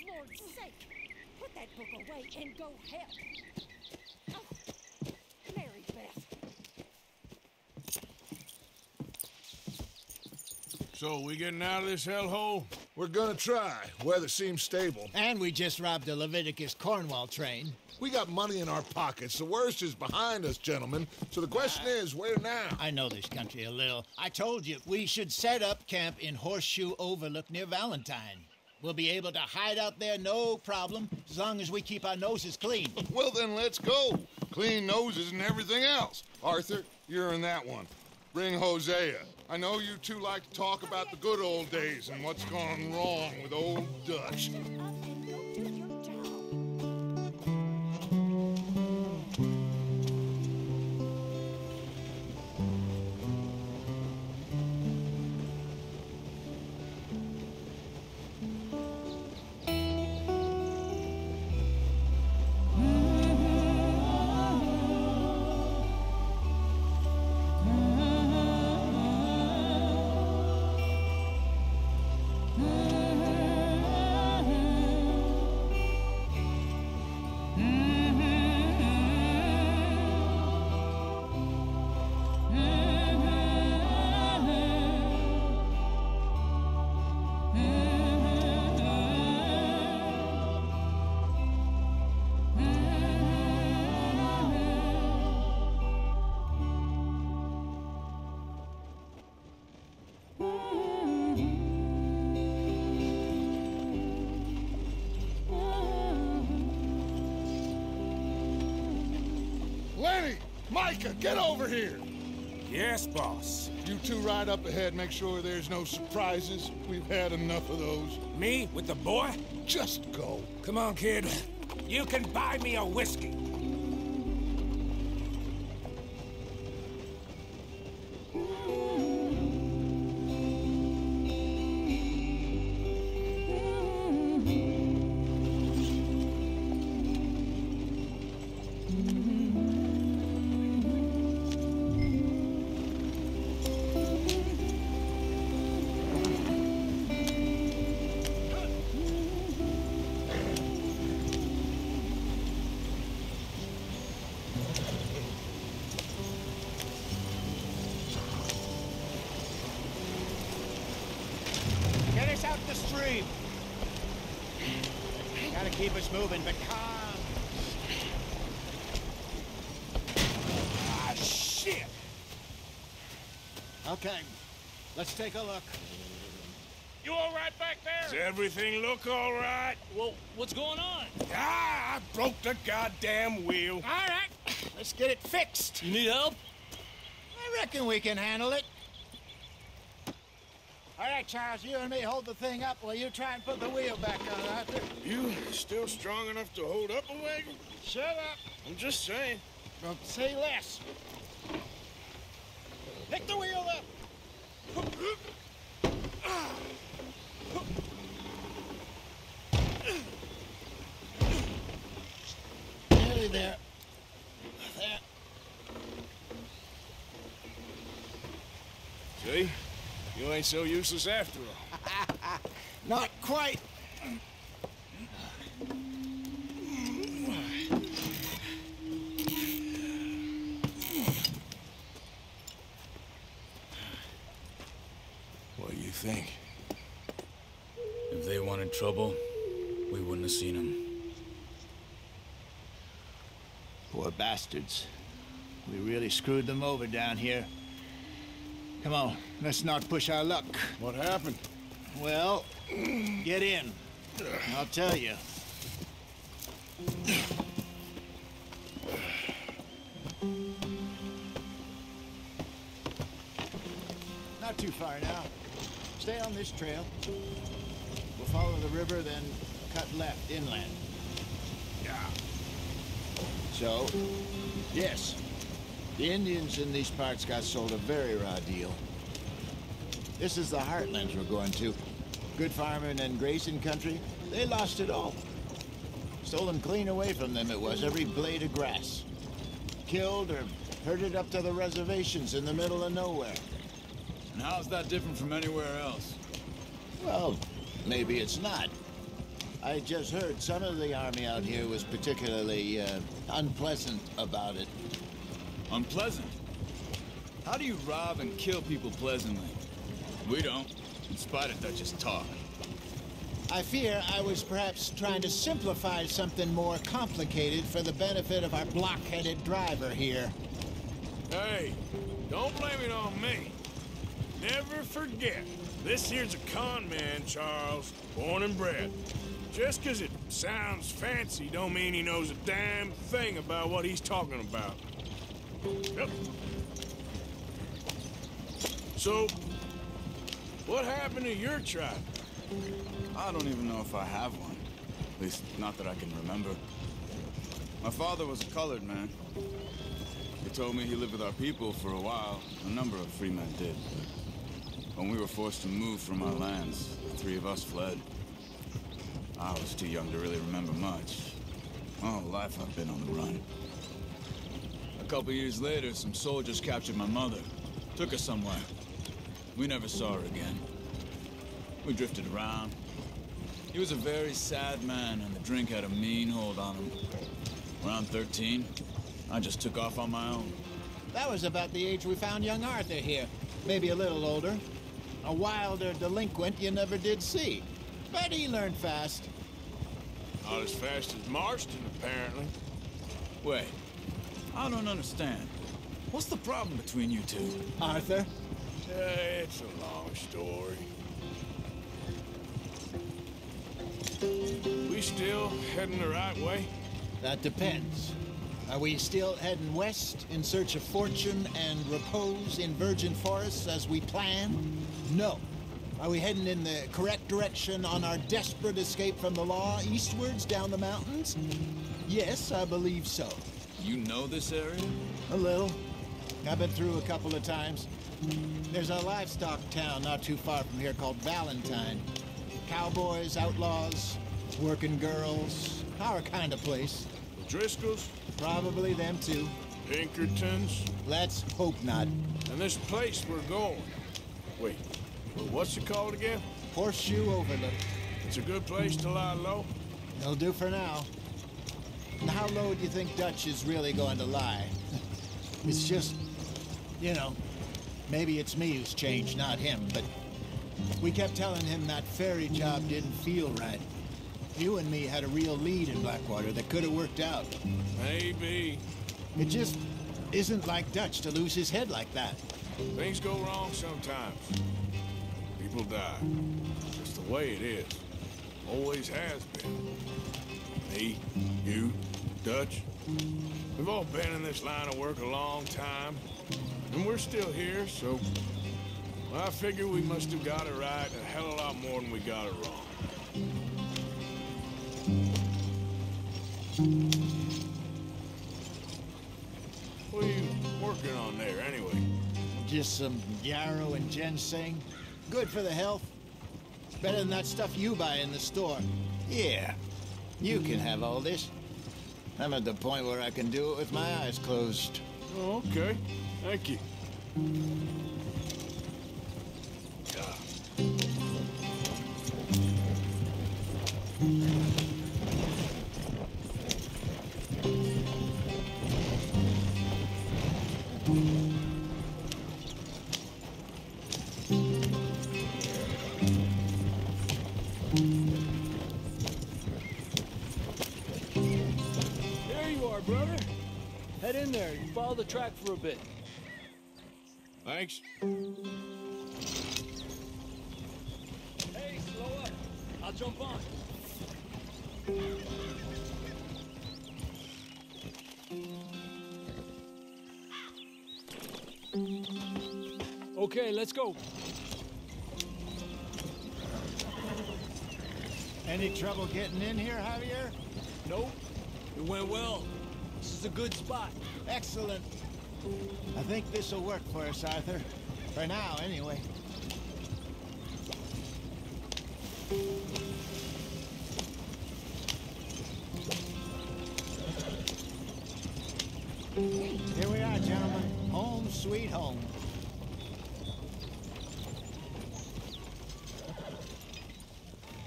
Lord's sake! Put that book away and go help! Oh, Mary Beth. So, we getting out of this hellhole? We're gonna try. Weather seems stable. And we just robbed a Leviticus Cornwall train. We got money in our pockets. The worst is behind us, gentlemen. So the question is, where now? I know this country a little. I told you, we should set up camp in Horseshoe Overlook near Valentine. We'll be able to hide out there, no problem, as long as we keep our noses clean. Well, then let's go. Clean noses and everything else. Arthur, you're in that one. Bring Hosea. I know you two like to talk about the good old days and what's gone wrong with old Dutch. Micah, get over here! Yes, boss. You two ride up ahead, make sure there's no surprises. We've had enough of those. Me? With the boy? Just go. Come on, kid. You can buy me a whiskey. Out the stream. Gotta keep us moving, but calm. Ah, shit! Okay, let's take a look. You all right back there? Does everything look all right? Well, what's going on? Ah, I broke the goddamn wheel. All right, let's get it fixed. You need help? I reckon we can handle it. All right, Charles, you and me hold the thing up while you try and put the wheel back on, Arthur. You still strong enough to hold up a wagon? Shut up. I'm just saying. Don't say less. Pick the wheel up. Nearly there. There. See? You ain't so useless after all. Not quite. What do you think? If they wanted trouble, we wouldn't have seen them. Poor bastards. We really screwed them over down here. Come on, let's not push our luck. What happened? Well, get in. I'll tell you. Not too far now. Stay on this trail. We'll follow the river, then cut left inland. Yeah. So, yes, the Indians in these parts got sold a very raw deal. This is the heartlands we're going to. Good farming and grazing country, they lost it all. Stolen clean away from them it was, every blade of grass. Killed or herded up to the reservations in the middle of nowhere. And how's that different from anywhere else? Well, maybe it's not. I just heard some of the army out here was particularly unpleasant about it. Unpleasant? How do you rob and kill people pleasantly? We don't, in spite of Dutch's talk. I fear I was perhaps trying to simplify something more complicated for the benefit of our block-headed driver here. Hey, don't blame it on me. Never forget, this here's a con man, Charles, born and bred. Just 'cause it sounds fancy don't mean he knows a damn thing about what he's talking about. Yep. So, what happened to your tribe? I don't even know if I have one. At least, not that I can remember. My father was a colored man. He told me he lived with our people for a while. A number of free men did. When we were forced to move from our lands, the three of us fled. I was too young to really remember much. My whole life I've been on the run. A couple years later, some soldiers captured my mother. Took her somewhere. We never saw her again. We drifted around. He was a very sad man, and the drink had a mean hold on him. Around 13, I just took off on my own. That was about the age we found young Arthur here. Maybe a little older. A wilder delinquent you never did see. But he learned fast. Not as fast as Marston, apparently. Wait, I don't understand. What's the problem between you two? Arthur? It's a long story. We still heading the right way? That depends. Are we still heading west in search of fortune and repose in virgin forests as we planned? No. Are we heading in the correct direction on our desperate escape from the law eastwards down the mountains? Yes, I believe so. You know this area? A little. I've been through a couple of times. There's a livestock town not too far from here called Valentine. Cowboys, outlaws, working girls, our kind of place. The Driscolls? Probably them too. Pinkertons? Let's hope not. And this place we're going. Wait, what's it called again? Horseshoe Overlook. It's a good place to lie low? It'll do for now. And how low do you think Dutch is really going to lie? It's just, you know, maybe it's me who's changed, not him, but we kept telling him that ferry job didn't feel right. You and me had a real lead in BlackWater that could have worked out. Maybe. It just isn't like Dutch to lose his head like that. Things go wrong sometimes. People die. It's the way it is. Always has been. Me, you, Dutch. We've all been in this line of work a long time. And we're still here, so... well, I figure we must have got it right a hell of a lot more than we got it wrong. What are you working on there, anyway? Just some yarrow and ginseng. Good for the health. Better than that stuff you buy in the store. Yeah, you can have all this. I'm at the point where I can do it with my eyes closed. Oh, okay. Thank you. There you are, brother. Head in there. You follow the track for a bit. Thanks. Hey, slow up. I'll jump on. Okay, let's go. Any trouble getting in here, Javier? Nope. It went well. This is a good spot. Excellent. I think this will work for us, Arthur. For now, anyway. Here we are, gentlemen. Home sweet home.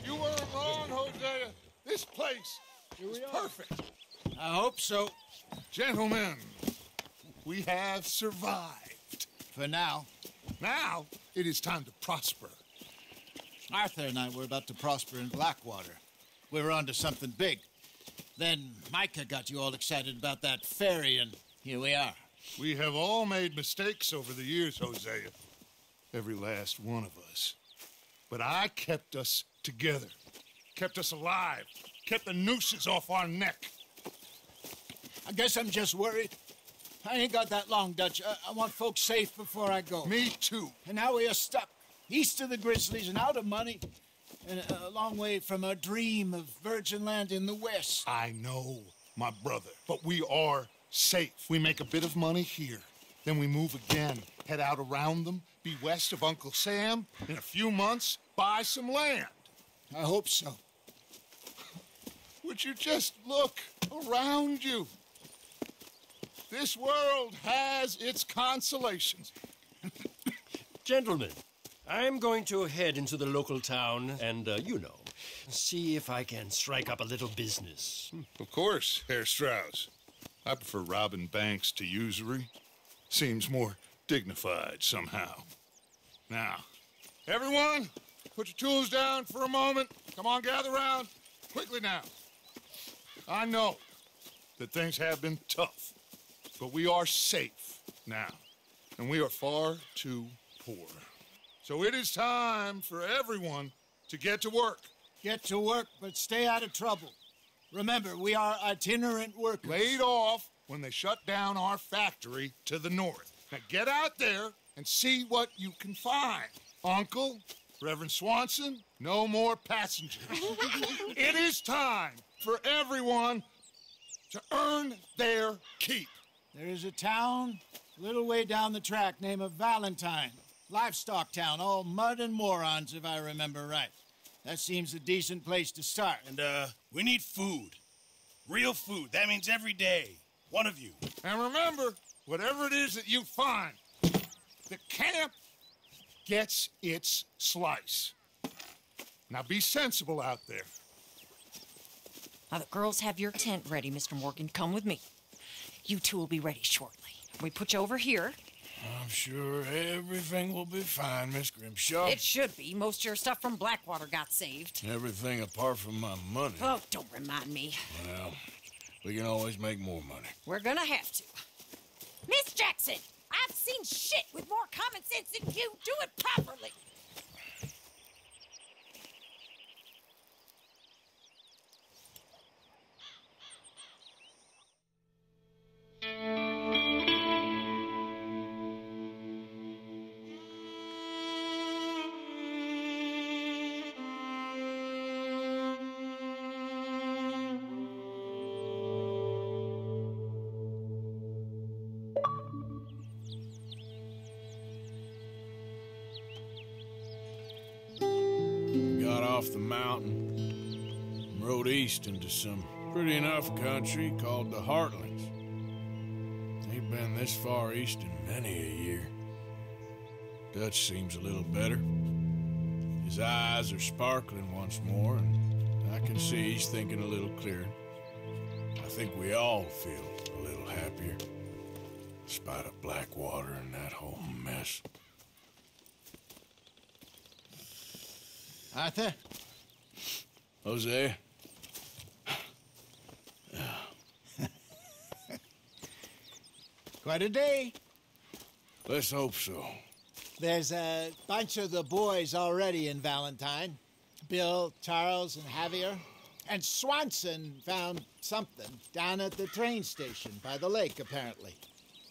You weren't wrong, Hosea. This place is perfect. I hope so. Gentlemen, we have survived. For now. Now, it is time to prosper. Arthur and I were about to prosper in Blackwater. We were onto something big. Then Micah got you all excited about that ferry, and here we are. We have all made mistakes over the years, Hosea. Every last one of us. But I kept us together. Kept us alive. Kept the nooses off our neck. I guess I'm just worried. I ain't got that long, Dutch. I want folks safe before I go. Me too. And now we are stuck, east of the Grizzlies and out of money, and a long way from our dream of virgin land in the west. I know, my brother, but we are safe. We make a bit of money here, then we move again, head out around them, be west of Uncle Sam, in a few months, buy some land. I hope so. Would you just look around you? This world has its consolations. Gentlemen, I'm going to head into the local town and, see if I can strike up a little business. Of course, Herr Strauss. I prefer robbing banks to usury. Seems more dignified somehow. Now, everyone, put your tools down for a moment. Come on, gather round. Quickly now. I know that things have been tough, but we are safe now, and we are far too poor. So it is time for everyone to get to work. Get to work, but stay out of trouble. Remember, we are itinerant workers. Laid off when they shut down our factory to the north. Now get out there and see what you can find. Uncle, Reverend Swanson, no more passengers. It is time for everyone to earn their keep. There is a town a little way down the track named Valentine. Livestock town, all mud and morons, if I remember right. That seems a decent place to start. And, we need food. Real food. That means every day. One of you. And remember, whatever it is that you find, the camp gets its slice. Now be sensible out there. Now, the girls have your tent ready, Mr. Morgan. Come with me. You two will be ready shortly. We put you over here. I'm sure everything will be fine, Miss Grimshaw. It should be. Most of your stuff from Blackwater got saved. Everything apart from my money. Oh, don't remind me. Well, we can always make more money. We're gonna have to. Miss Jackson, I've seen shit with more common sense than you. Do it properly. Got off the mountain, rode east into some pretty enough country called the Heartlands. Ain't been this far east in many a year. Dutch seems a little better. His eyes are sparkling once more, and I can see he's thinking a little clearer. I think we all feel a little happier, in spite of Blackwater and that whole mess. Arthur? Jose? Quite a day. Let's hope so. There's a bunch of the boys already in Valentine. Bill, Charles, and Javier. And Swanson found something down at the train station by the lake, apparently.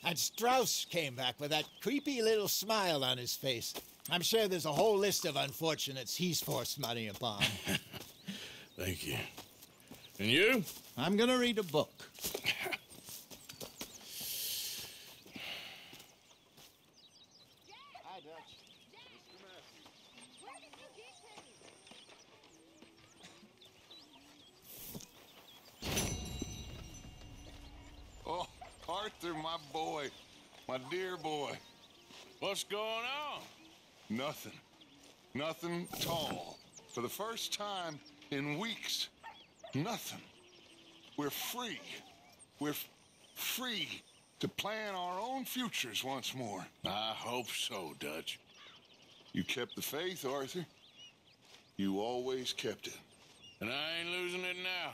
And Strauss came back with that creepy little smile on his face. I'm sure there's a whole list of unfortunates he's forced money upon. Thank you. And you? I'm gonna read a book. Hi, Dutch. Where did you get to? Oh, Arthur, my boy. My dear boy. What's going on? Nothing. Nothing at all. For the first time in weeks. Nothing. We're free. Free to plan our own futures once more. I hope so, Dutch. You kept the faith, Arthur. You always kept it. And I ain't losing it now.